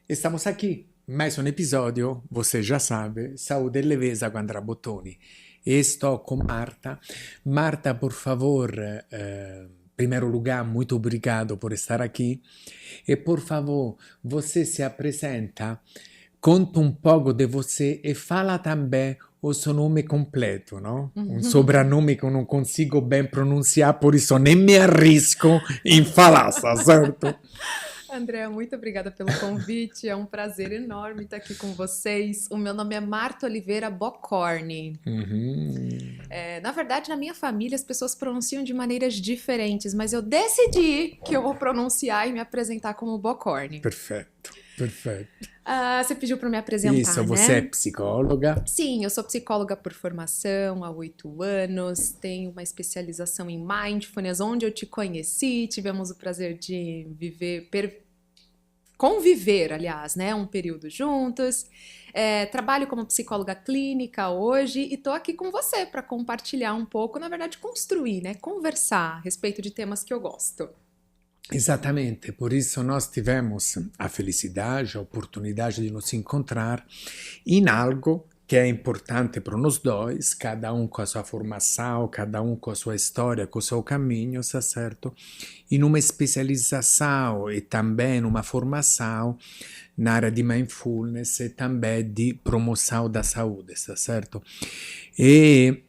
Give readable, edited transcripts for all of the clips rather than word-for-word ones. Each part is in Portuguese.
Estamos aqui, mais um episódio, você já sabe, Saúde e Leveza com Andrea Bottoni. E estou com Marta. Marta, por favor, primeiro lugar, muito obrigado por estar aqui. E por favor, você se apresenta, conta um pouco de você e fala também o seu nome completo, não? Um sobrenome que eu não consigo bem pronunciar, por isso nem me arrisco em falar, certo? Andréa, muito obrigada pelo convite. É um prazer enorme estar aqui com vocês. O meu nome é Marta Oliveira Bocorni. Uhum. Na verdade, na minha família, as pessoas pronunciam de maneiras diferentes, mas eu decidi que eu vou pronunciar e me apresentar como Bocorni. Perfeito, perfeito. Você pediu para me apresentar, Isso, né? você é psicóloga? Sim, eu sou psicóloga por formação há 8 anos, tenho uma especialização em Mindfulness, onde eu te conheci, tivemos o prazer de conviver, aliás, né, um período juntos. Trabalho como psicóloga clínica hoje e estou aqui com você para compartilhar um pouco, na verdade, construir, né, conversar a respeito de temas que eu gosto. Exatamente, por isso nós tivemos a felicidade, a oportunidade de nos encontrar em algo que é importante para nós dois, cada um com a sua formação, cada um com a sua história, com o seu caminho, está certo? Em uma especialização e também uma formação na área de mindfulness e também de promoção da saúde, está certo? E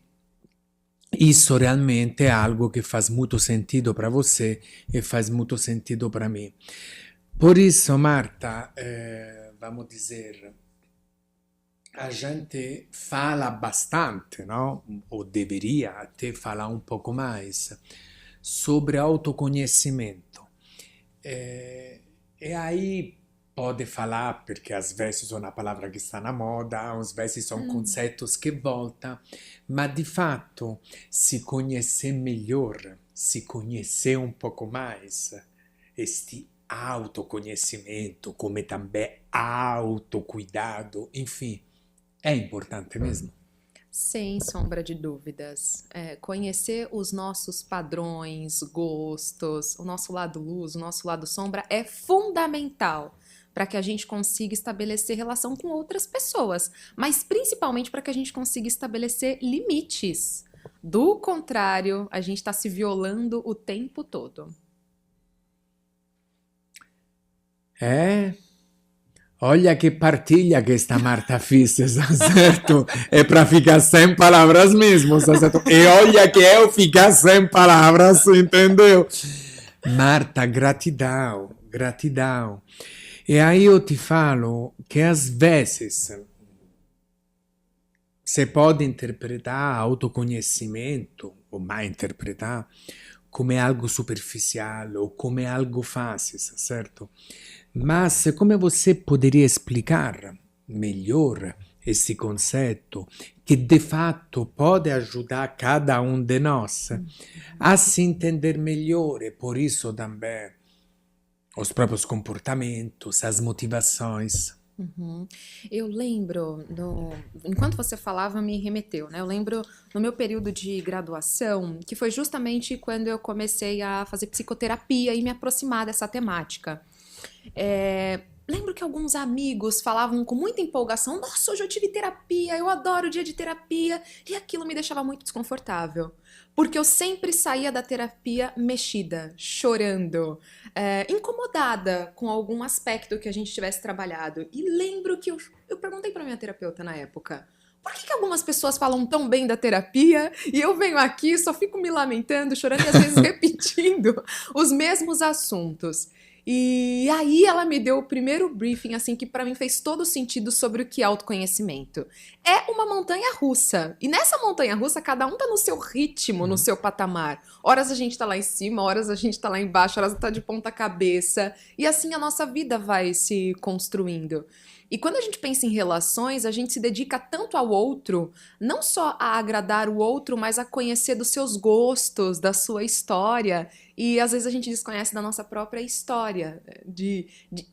isso realmente é algo que faz muito sentido para você e faz muito sentido para mim. Por isso, Marta, vamos dizer, a gente fala bastante, não? Ou deveria até falar um pouco mais sobre autoconhecimento. E aí pode falar, porque às vezes é uma palavra que está na moda, às vezes são conceitos que voltam, mas de fato, se conhecer melhor, se conhecer um pouco mais, este autoconhecimento, como também autocuidado, enfim, é importante mesmo. Sem sombra de dúvidas. Conhecer os nossos padrões, gostos, o nosso lado luz, o nosso lado sombra é fundamental para que a gente consiga estabelecer relação com outras pessoas, mas principalmente para que a gente consiga estabelecer limites. Do contrário, a gente está se violando o tempo todo. Olha que partilha que esta Marta fez, certo? É para ficar sem palavras mesmo, certo? E olha que eu ficar sem palavras, entendeu? Marta, gratidão, gratidão. E aí eu te falo que às vezes você pode interpretar autoconhecimento, ou mais interpretar, como algo superficial ou como algo fácil, certo? Mas como você poderia explicar melhor esse conceito que de fato pode ajudar cada um de nós a se entender melhor e por isso também os próprios comportamentos, as motivações? Eu lembro, enquanto você falava, me remeteu, né? Eu lembro no meu período de graduação, que foi justamente quando eu comecei a fazer psicoterapia e me aproximar dessa temática. Lembro que alguns amigos falavam com muita empolgação: nossa, hoje eu tive terapia, eu adoro o dia de terapia, e aquilo me deixava muito desconfortável. Porque eu sempre saía da terapia mexida, chorando, incomodada com algum aspecto que a gente tivesse trabalhado. E lembro que eu perguntei para minha terapeuta na época: por que algumas pessoas falam tão bem da terapia e eu venho aqui e só fico me lamentando, chorando e às vezes repetindo os mesmos assuntos? E aí ela me deu o primeiro briefing, assim, que pra mim fez todo sentido sobre o que é autoconhecimento. É uma montanha russa. E nessa montanha russa, cada um tá no seu ritmo, no seu patamar. Horas a gente tá lá em cima, horas a gente tá lá embaixo, horas tá de ponta cabeça. E assim a nossa vida vai se construindo. E quando a gente pensa em relações, a gente se dedica tanto ao outro, não só a agradar o outro, mas a conhecer dos seus gostos, da sua história. E às vezes a gente desconhece da nossa própria história. E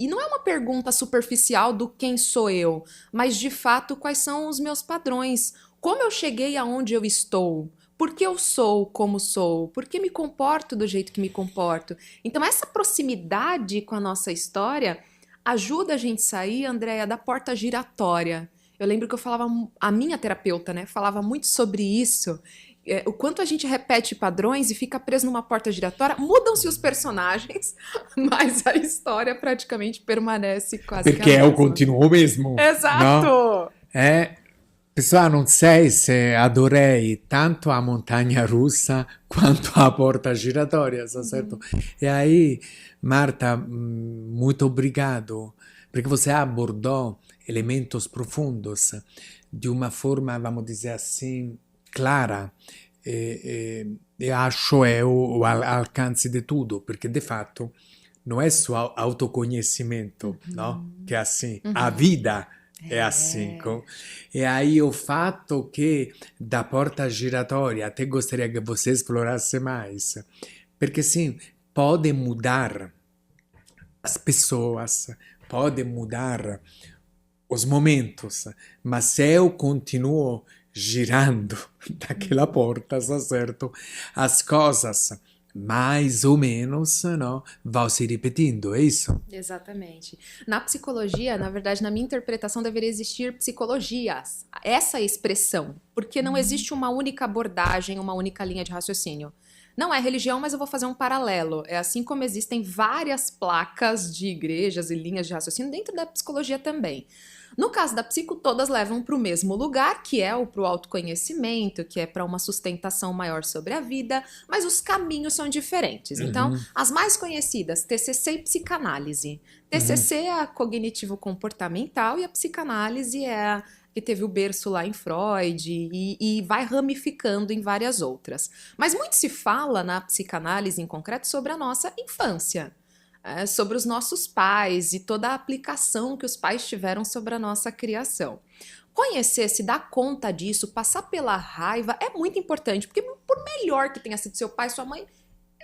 não é uma pergunta superficial do quem sou eu, mas de fato quais são os meus padrões. Como eu cheguei aonde eu estou? Por que eu sou como sou? Por que me comporto do jeito que me comporto? Então essa proximidade com a nossa história ajuda a gente sair, Andréia, da porta giratória. Eu lembro que eu falava, a minha terapeuta, né, falava muito sobre isso. O quanto a gente repete padrões e fica preso numa porta giratória, mudam-se os personagens, mas a história praticamente permanece quase que a Perché è o mesma. continuo mesmo. Exato! No? Pessoal, non sei se adorei tanto a montanha russa quanto a porta giratoria, tá certo? E aí, Marta, muito obrigado, perché você abordou elementos profundos de uma forma, vamos dizer assim, clara, e acho é o alcance de tudo, perché de fato não é só autoconhecimento, no? Que é assim, a vida é assim. E aí o fatto che da porta giratoria até gostaria che você explorasse mais, perché sim, pode mudar as pessoas, pode mudar os momentos, mas se eu continuo girando daquela porta, tá certo? As coisas mais ou menos, não, vão se repetindo, é isso? Exatamente. Na psicologia, na verdade, na minha interpretação, deveria existir psicologias. Essa expressão, porque não existe uma única abordagem, uma única linha de raciocínio. Não é religião, mas eu vou fazer um paralelo. É assim como existem várias placas de igrejas e linhas de raciocínio dentro da psicologia também. No caso da psico, todas levam para o mesmo lugar, que é para o autoconhecimento, que é para uma sustentação maior sobre a vida, mas os caminhos são diferentes. Então, as mais conhecidas, TCC e psicanálise. TCC é a cognitivo-comportamental e a psicanálise é a que teve o berço lá em Freud e vai ramificando em várias outras. Mas muito se fala na psicanálise em concreto sobre a nossa infância. Sobre os nossos pais e toda a aplicação que os pais tiveram sobre a nossa criação. Conhecer, se dar conta disso, passar pela raiva é muito importante, porque por melhor que tenha sido seu pai, sua mãe,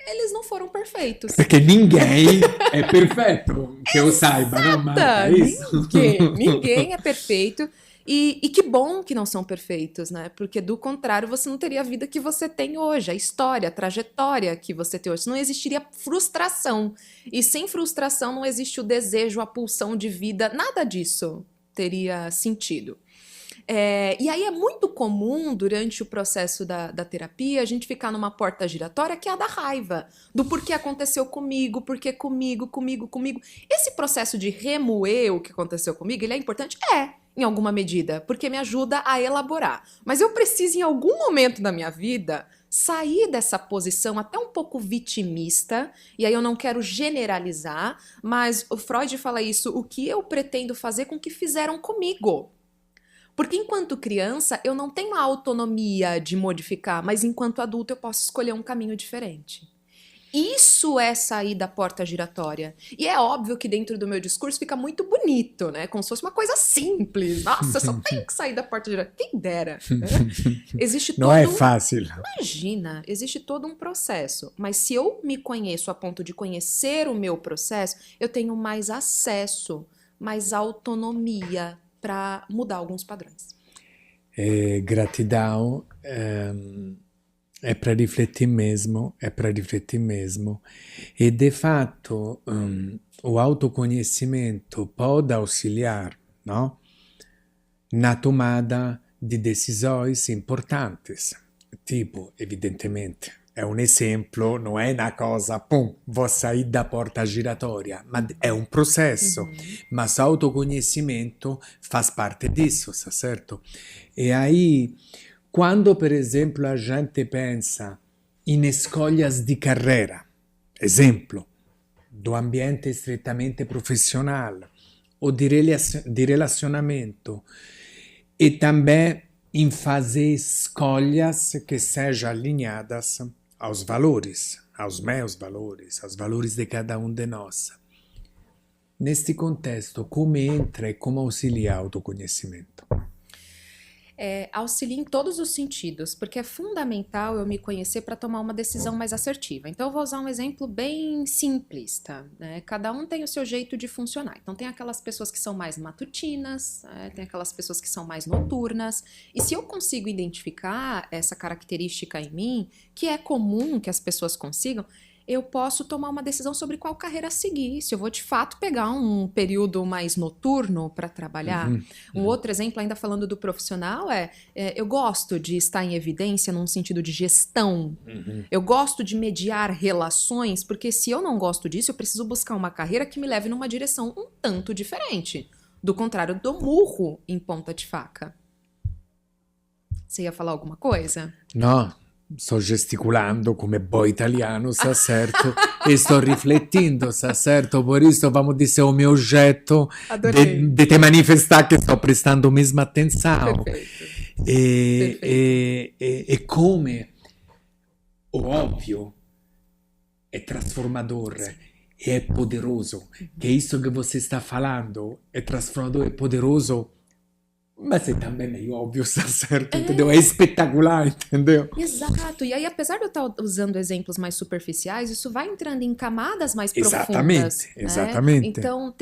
eles não foram perfeitos. Porque ninguém é perfeito, que eu saiba, não, Marta, é isso? Ninguém é perfeito. E que bom que não são perfeitos, né? Porque do contrário, você não teria a vida que você tem hoje, a história, a trajetória que você tem hoje. Não existiria frustração. E sem frustração não existe o desejo, a pulsão de vida, nada disso teria sentido. E aí é muito comum, durante o processo da terapia, a gente ficar numa porta giratória que é a da raiva, do porquê aconteceu comigo, porquê comigo. Esse processo de remoer o que aconteceu comigo, ele é importante? Em alguma medida, porque me ajuda a elaborar. Mas eu preciso, em algum momento da minha vida, sair dessa posição até um pouco vitimista, e aí eu não quero generalizar, mas o Freud fala isso, o que eu pretendo fazer com o que fizeram comigo. Porque enquanto criança, eu não tenho a autonomia de modificar, mas enquanto adulto eu posso escolher um caminho diferente. Isso é sair da porta giratória. E é óbvio que dentro do meu discurso fica muito bonito, né? Como se fosse uma coisa simples. Nossa, eu só tenho que sair da porta giratória. Quem dera. Né? Existe todo Não é fácil. Imagina, existe todo um processo. Mas se eu me conheço a ponto de conhecer o meu processo, eu tenho mais acesso, mais autonomia para mudar alguns padrões. Gratidão. É para refletir mesmo, E de fato, o autoconhecimento pode auxiliar, não? Na tomada de decisões importantes. Tipo, evidentemente, é um exemplo, não é uma coisa, pum, vou sair da porta giratória, mas é um processo. Mas o autoconhecimento faz parte disso, certo? E aí, quando, per esempio, a gente pensa in escolhas di carreira, esempio, do ambiente strettamente profissional o di relacionamento, e também em fazer escolhas que sejam alinhadas aos valores, aos meus valores, aos valores de cada um de nós. Neste contexto, como entra e como auxilia o autoconhecimento? Auxilia em todos os sentidos, porque é fundamental eu me conhecer para tomar uma decisão mais assertiva. Então, eu vou usar um exemplo bem simplista, né? Cada um tem o seu jeito de funcionar. Então, tem aquelas pessoas que são mais matutinas, tem aquelas pessoas que são mais noturnas. E se eu consigo identificar essa característica em mim, que é comum que as pessoas consigam, eu posso tomar uma decisão sobre qual carreira seguir. Se eu vou de fato pegar um período mais noturno para trabalhar. Um outro exemplo, ainda falando do profissional, eu gosto de estar em evidência num sentido de gestão. Eu gosto de mediar relações, porque se eu não gosto disso, eu preciso buscar uma carreira que me leve numa direção um tanto diferente. Do contrário, eu dou murro em ponta de faca. Você ia falar alguma coisa? No, sto gesticulando come boa italiano, sta certo, e sto riflettendo, sta certo, por isso vamos dizer o meu jeito de te manifestar che sto prestando mesma atenção. Perfeito. E come o óbvio è trasformador, e è poderoso, che isso che você está falando è trasformador, è poderoso. Mas é também meio óbvio, tá certo, entendeu? É espetacular, entendeu? Exato. E aí, apesar de eu estar usando exemplos mais superficiais, isso vai entrando em camadas mais profundas. Exatamente, né? exatamente. Então,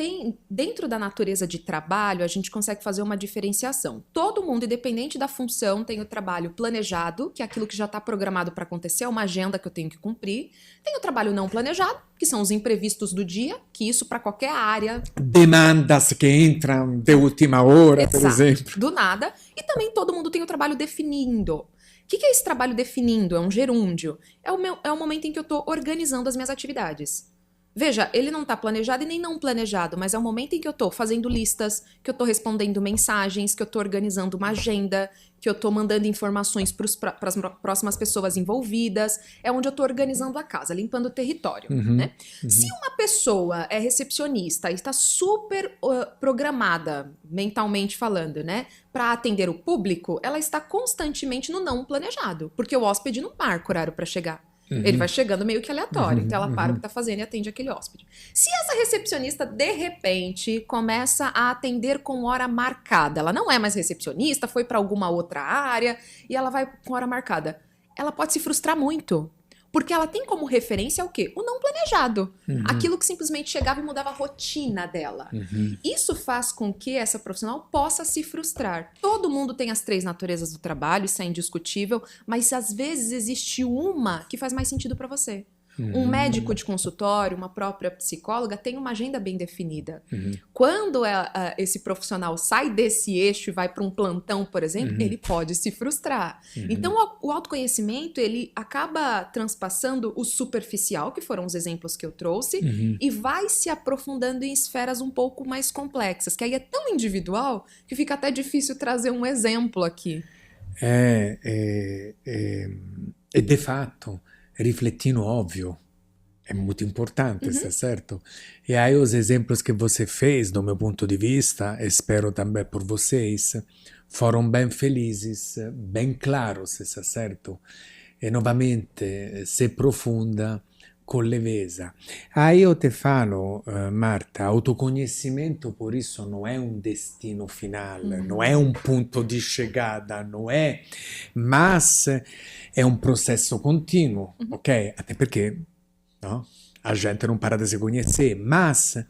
dentro da natureza de trabalho, a gente consegue fazer uma diferenciação. Todo mundo, independente da função, tem o trabalho planejado, que é aquilo que já está programado para acontecer, é uma agenda que eu tenho que cumprir. Tem o trabalho não planejado, que são os imprevistos do dia, que isso para qualquer área... Demandas que entram de última hora, Exato, por exemplo. do nada. E também todo mundo tem o trabalho definindo. O que é esse trabalho definindo? É um gerúndio. É o momento em que eu estou organizando as minhas atividades. Veja, ele não está planejado e nem não planejado, mas é o momento em que eu estou fazendo listas, que eu estou respondendo mensagens, que eu estou organizando uma agenda, que eu estou mandando informações para as próximas pessoas envolvidas. É onde eu estou organizando a casa, limpando o território. Né? Se uma pessoa é recepcionista e está super programada, mentalmente falando, né, para atender o público, ela está constantemente no não planejado, porque o hóspede não marca o horário para chegar. Ele vai chegando meio que aleatório, então ela para o que está fazendo e atende aquele hóspede. Se essa recepcionista, de repente, começa a atender com hora marcada, ela não é mais recepcionista, foi para alguma outra área e ela vai com hora marcada, ela pode se frustrar muito. Porque ela tem como referência o quê? O não planejado. Aquilo que simplesmente chegava e mudava a rotina dela. Isso faz com que essa profissional possa se frustrar. Todo mundo tem as 3 naturezas do trabalho, isso é indiscutível, mas às vezes existe uma que faz mais sentido para você. Um médico de consultório, uma própria psicóloga, tem uma agenda bem definida. Quando esse profissional sai desse eixo e vai para um plantão, por exemplo, ele pode se frustrar. Então, o autoconhecimento, ele acaba transpassando o superficial, que foram os exemplos que eu trouxe, e vai se aprofundando em esferas um pouco mais complexas, que aí é tão individual que fica até difícil trazer um exemplo aqui. E de fato, rifletindo óbvio, é muito importante, está certo? E aí os exemplos que você fez, do meu ponto de vista, espero também por vocês, foram bem felizes, bem claros, está certo? E novamente se profunda com leveza. Aí eu te falo, Marta, autoconhecimento por isso não é um destino final, não é um ponto de chegada, não é, mas é um processo contínuo, ok? Até perché no? A gente não para de se conhecer, mas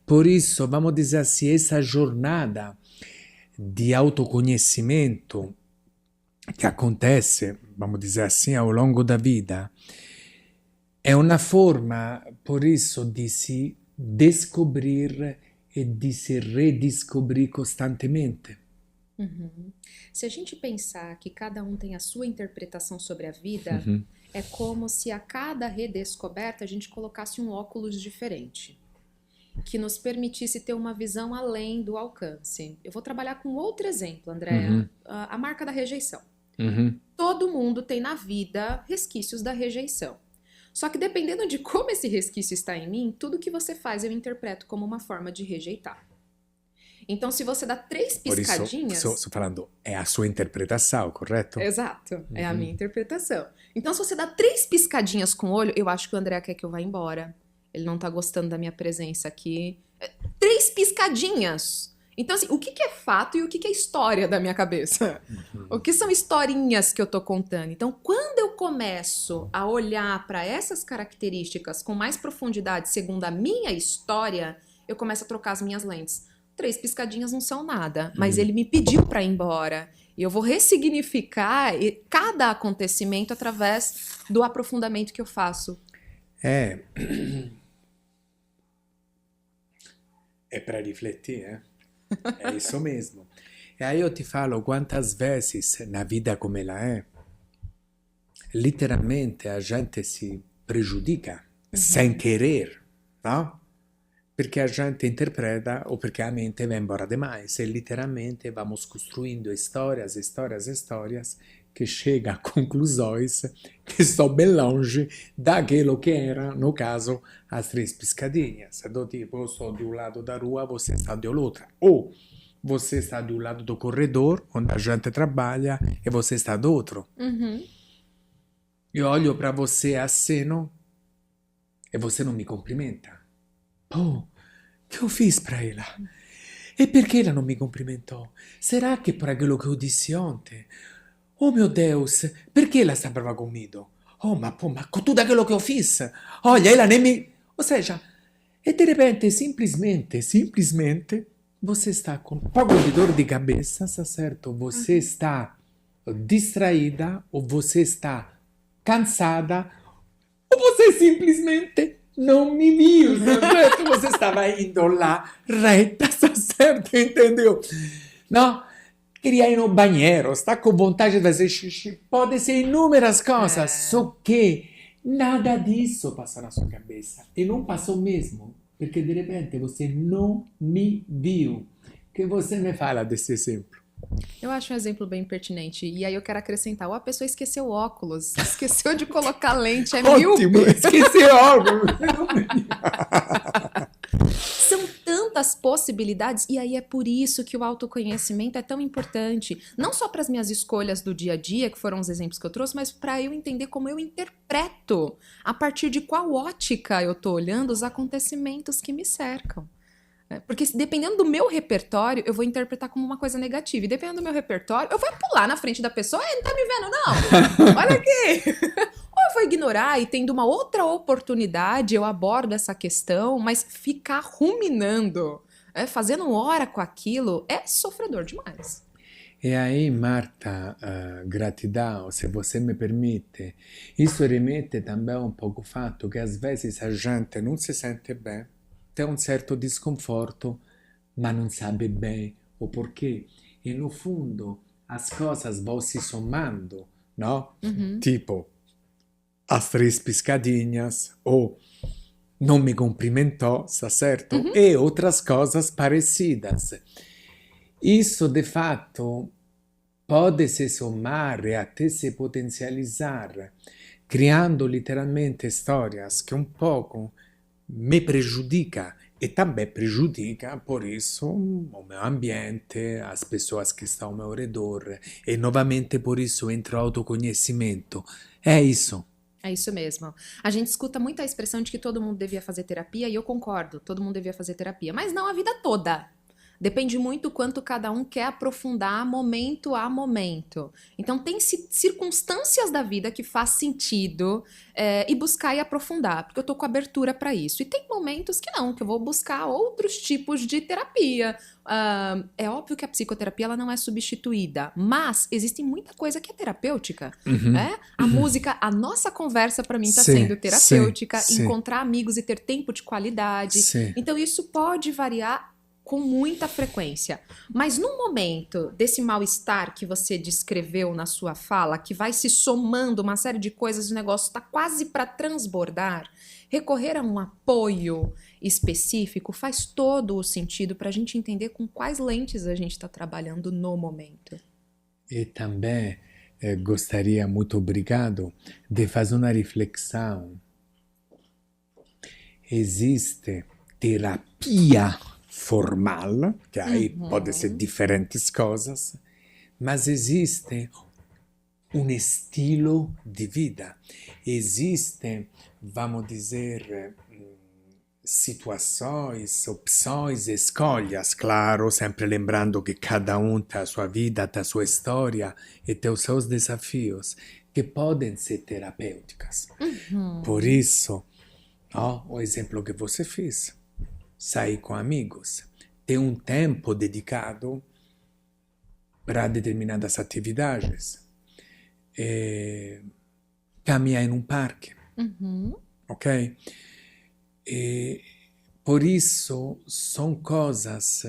por isso, vamos dizer assim, essa jornada de autoconhecimento que acontece, vamos dizer assim, ao longo da vida, è una forma, por isso, di si descobrir e di si redescobrir costantemente. Se a gente pensar que cada um tem a sua interpretação sobre a vida, é como se a cada redescoberta a gente colocasse um óculos diferente, que nos permitisse ter uma visão além do alcance. Eu vou trabalhar com outro exemplo, Andréa, a marca da rejeição. Todo mundo tem na vida resquícios da rejeição. Só que dependendo de como esse resquício está em mim, tudo que você faz eu interpreto como uma forma de rejeitar. Então, se você dá 3 piscadinhas... Por isso, estou falando, é a sua interpretação, correto? Exato, é a minha interpretação. Então, se você dá 3 piscadinhas com o olho, eu acho que o André quer que eu vá embora. Ele não tá gostando da minha presença aqui. 3 piscadinhas! Então, assim, o que é fato e o que é história da minha cabeça? O que são historinhas que eu tô contando? Então, quando eu começo a olhar para essas características com mais profundidade, segundo a minha história, eu começo a trocar as minhas lentes. 3 piscadinhas não são nada, mas ele me pediu para ir embora. E eu vou ressignificar cada acontecimento através do aprofundamento que eu faço. É, é para refletir, é isso mesmo. E aí eu te falo quantas vezes na vida come ela é, literalmente a gente se prejudica sem querer, no? Perché a gente interpreta o perché a mente va embora demais e literalmente vamos construindo histórias, histórias, histórias que chega a conclusões que estão bem longe daquilo que era, no caso, as três piscadinhas. Do tipo, eu estou de um lado da rua, você está do outro. Ou você está do lado do corredor, onde a gente trabalha, e você está do outro. Uhum. Eu olho para você aceno e você não me cumprimenta. Oh, che ho fiz para ela? E perché ela non mi cumprimentou? Será che per aquilo che eu disse ontem? Oh meu Deus, perché ela está brava comigo? Oh, ma con tutto aquilo che eu fiz? Olha, ela nem me... Ou seja, e de repente, simplesmente, você está com um pouco de dor de cabeça, tá certo? Você está distraída, ou você está cansada, ou você simplesmente não me viu, certo? Você estava indo lá reta, tá certo? Entendeu? Não? Queria ir no banheiro, está com vontade de fazer xixi, pode ser inúmeras coisas, só que nada disso passa na sua cabeça. E não passou mesmo, perché de repente você não me viu. Que você me fala desse exemplo? Eu acho um exemplo bem pertinente. E aí eu quero acrescentar, ou a pessoa esqueceu o óculos, esqueceu de colocar lente, é míope. Ótimo, esqueci óculos. São tantas possibilidades, e aí é por isso que o autoconhecimento é tão importante. Não só para as minhas escolhas do dia a dia, que foram os exemplos que eu trouxe, mas para eu entender como eu interpreto, a partir de qual ótica eu tô olhando os acontecimentos que me cercam. Porque dependendo do meu repertório, eu vou interpretar como uma coisa negativa. E dependendo do meu repertório, eu vou pular na frente da pessoa. Ei, não tá me vendo, não? Olha aqui! Ou eu vou ignorar e tendo uma outra oportunidade, eu abordo essa questão, mas ficar ruminando, fazendo hora com aquilo, é sofredor demais. E aí, Marta, gratidão, se você me permite, isso remete também um pouco ao fato que às vezes a gente não se sente bem, tem um certo desconforto, mas não sabe bem o porquê. E no fundo, as coisas vão se somando, não? Tipo, as três piscadinhas, ou não me cumprimentou, está certo? E outras coisas parecidas. Isso, de fato, pode se somar e até se potencializar, criando literalmente histórias que um pouco me prejudica e também prejudica, por isso, o meu ambiente, as pessoas que estão ao meu redor, e novamente por isso entra o autoconhecimento. É isso. É isso mesmo. A gente escuta muito a expressão de que todo mundo devia fazer terapia, e eu concordo, todo mundo devia fazer terapia, mas não a vida toda. Depende muito quanto cada um quer aprofundar momento a momento. Então, tem circunstâncias da vida que faz sentido e buscar e aprofundar, porque eu tô com abertura para isso. E tem momentos que não, que eu vou buscar outros tipos de terapia. É óbvio que a psicoterapia ela não é substituída, mas existe muita coisa que é terapêutica. A música, a nossa conversa para mim está sendo terapêutica, encontrar amigos e ter tempo de qualidade. Então, isso pode variar com muita frequência. Mas no momento desse mal-estar que você descreveu na sua fala, que vai se somando uma série de coisas, o negócio está quase para transbordar, recorrer a um apoio específico faz todo o sentido para a gente entender com quais lentes a gente está trabalhando no momento. E também gostaria, muito obrigado, de fazer uma reflexão. Existe terapia formal, que aí pode ser diferentes coisas, mas existe um estilo de vida. Existe, vamos dizer, situações, opções, escolhas, claro, sempre lembrando que cada um tem a sua vida, tem a sua história e tem os seus desafios, que podem ser terapêuticas. Por isso, o exemplo que você fez, sair com amigos, ter um tempo dedicado para determinadas atividades, caminhar em um parque, ok? E por isso são coisas,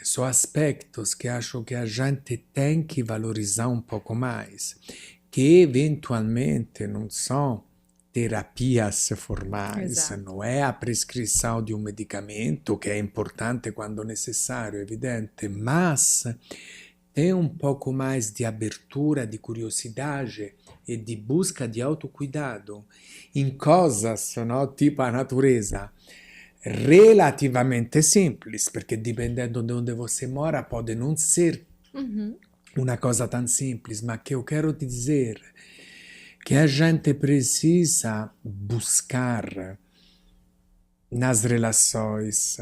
são aspectos que acho que a gente tem que valorizar um pouco mais, que eventualmente não são terapias formais, Exato. não é a prescrição de um medicamento, que é importante quando necessário, evidente, mas tem um pouco mais de abertura, de curiosidade e de busca de autocuidado em coisas, no? Tipo a natureza, relativamente simples, perché dipendendo de onde você mora pode não ser Uhum. uma coisa tão simples, mas que eu quero dizer que a gente precisa buscar nas relações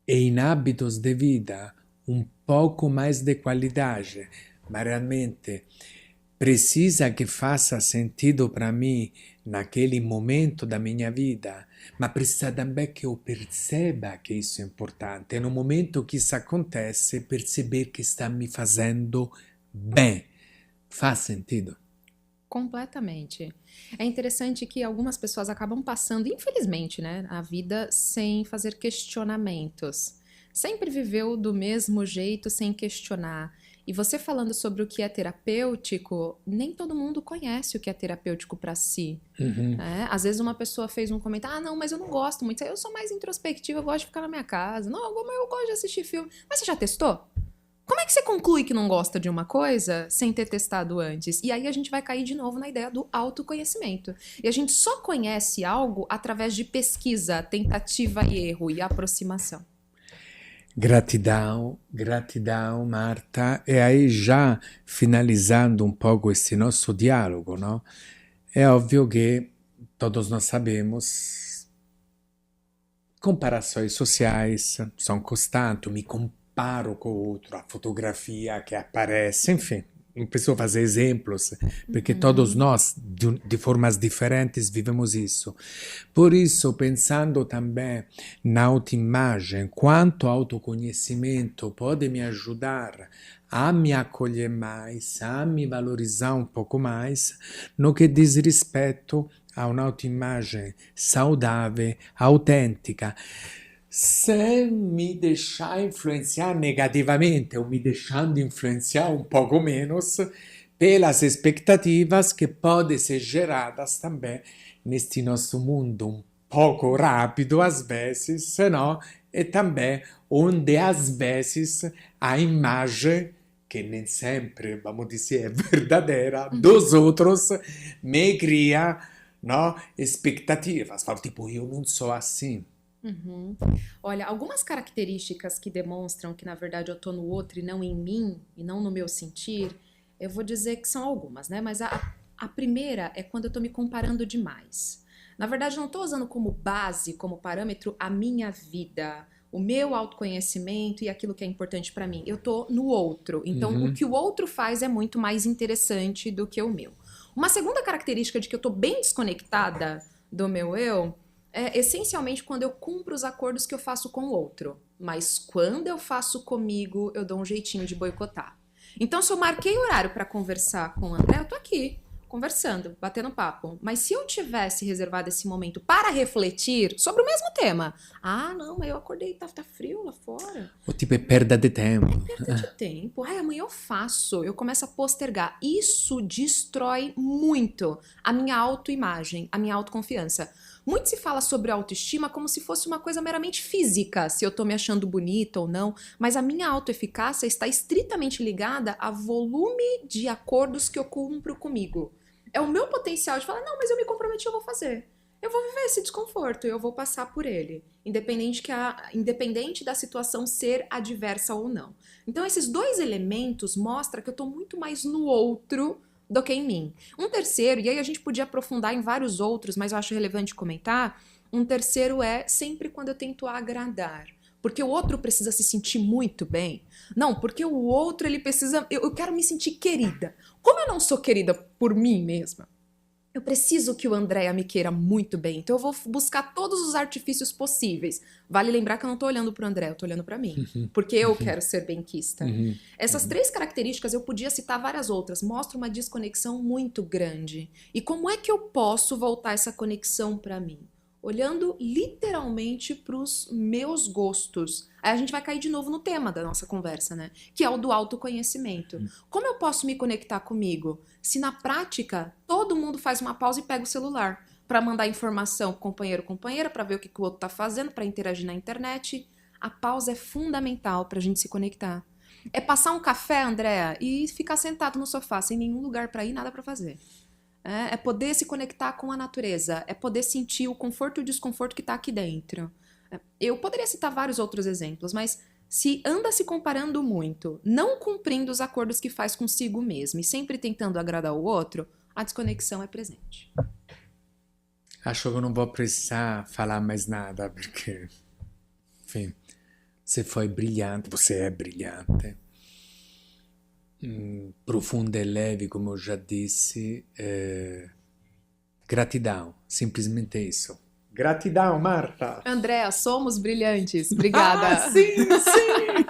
e em hábitos de vida um pouco mais de qualidade, mas realmente precisa que faça sentido para mim naquele momento da minha vida, mas precisa também que eu perceba que isso é importante. E no momento que isso acontece, perceber que está me fazendo bem. Faz sentido? Completamente. É interessante que algumas pessoas acabam passando, infelizmente, né, a vida sem fazer questionamentos. Sempre viveu do mesmo jeito, sem questionar. E você falando sobre o que é terapêutico, nem todo mundo conhece o que é terapêutico para si. Uhum. Né? Às vezes uma pessoa fez um comentário, ah, não, mas eu não gosto muito, eu sou mais introspectiva, eu gosto de ficar na minha casa, não, eu gosto de assistir filme. Mas você já testou? Como é que você conclui que não gosta de uma coisa sem ter testado antes? E aí a gente vai cair de novo na ideia do autoconhecimento. E a gente só conhece algo através de pesquisa, tentativa e erro e aproximação. Gratidão, gratidão, Marta. E aí, já finalizando um pouco esse nosso diálogo, não? É óbvio que todos nós sabemos, comparações sociais são constantes, me comparo com o outro, a fotografia que aparece, enfim. Não preciso fazer exemplos, porque todos nós, de formas diferentes, vivemos isso. Por isso, pensando também na autoimagem, quanto autoconhecimento pode me ajudar a me acolher mais, a me valorizar um pouco mais, no que diz respeito a un'autoimmagine saudável, autêntica, sem me deixar influenciar negativamente ou me deixando influenciar um pouco menos pelas expectativas que podem ser geradas também neste nosso mundo um pouco rápido às vezes, não? E também onde às vezes a imagem que nem sempre, vamos dizer, é verdadeira, dos outros me cria, não, expectativas. Falo, tipo, eu não sou assim. Uhum. Olha, algumas características que demonstram que, na verdade, eu tô no outro e não em mim, e não no meu sentir, eu vou dizer que são algumas, né? Mas a primeira é quando eu tô me comparando demais. Na verdade, eu não tô usando como base, como parâmetro, a minha vida, o meu autoconhecimento e aquilo que é importante pra mim. Eu tô no outro. Então, o que o outro faz é muito mais interessante do que o meu. Uma segunda característica de que eu tô bem desconectada do meu eu é essencialmente quando eu cumpro os acordos que eu faço com o outro. Mas quando eu faço comigo, eu dou um jeitinho de boicotar. Então, se eu marquei horário para conversar com o André, eu tô aqui, conversando, batendo papo. Mas se eu tivesse reservado esse momento para refletir sobre o mesmo tema, ah, não, mas eu acordei, tá frio lá fora. Ou tipo, é perda de tempo. Perda de tempo. Ai, amanhã eu faço. Eu começo a postergar. Isso destrói muito a minha autoimagem, a minha autoconfiança. Muito se fala sobre autoestima como se fosse uma coisa meramente física, se eu tô me achando bonita ou não, mas a minha autoeficácia está estritamente ligada a volume de acordos que eu cumpro comigo. É o meu potencial de falar, não, mas eu me comprometi, eu vou fazer. Eu vou viver esse desconforto, eu vou passar por ele, independente da situação ser adversa ou não. Então, esses dois elementos mostram que eu tô muito mais no outro do que em mim. Um terceiro, e aí a gente podia aprofundar em vários outros, mas eu acho relevante comentar, um terceiro é sempre quando eu tento agradar. Porque o outro precisa se sentir muito bem. Não, porque o outro, ele precisa... Eu quero me sentir querida. Como eu não sou querida por mim mesma, Eu preciso que o Andréa me queira muito bem, então eu vou buscar todos os artifícios possíveis. Vale lembrar que eu não tô olhando pro André, eu tô olhando pra mim, porque eu quero ser benquista. Essas 3 características, eu podia citar várias outras, mostram uma desconexão muito grande. E como é que eu posso voltar essa conexão pra mim? Olhando literalmente pros meus gostos. Aí a gente vai cair de novo no tema da nossa conversa, né? Que é o do autoconhecimento. Como eu posso me conectar comigo? Se na prática todo mundo faz uma pausa e pega o celular para mandar informação pro companheiro ou companheira, para ver o que o outro tá fazendo, para interagir na internet. A pausa é fundamental pra gente se conectar. É passar um café, Andréa, e ficar sentado no sofá, sem nenhum lugar para ir, nada para fazer. É poder se conectar com a natureza, é poder sentir o conforto e o desconforto que está aqui dentro. Eu poderia citar vários outros exemplos, mas se anda se comparando muito, não cumprindo os acordos que faz consigo mesmo e sempre tentando agradar o outro, a desconexão é presente. Acho que eu não vou precisar falar mais nada, porque, enfim, você foi brilhante, você é brilhante. Profunda e leve, como eu já disse. Gratidão, simplesmente isso. Gratidão, Marta! Andréa, somos brilhantes. Obrigada. Ah, sim, sim!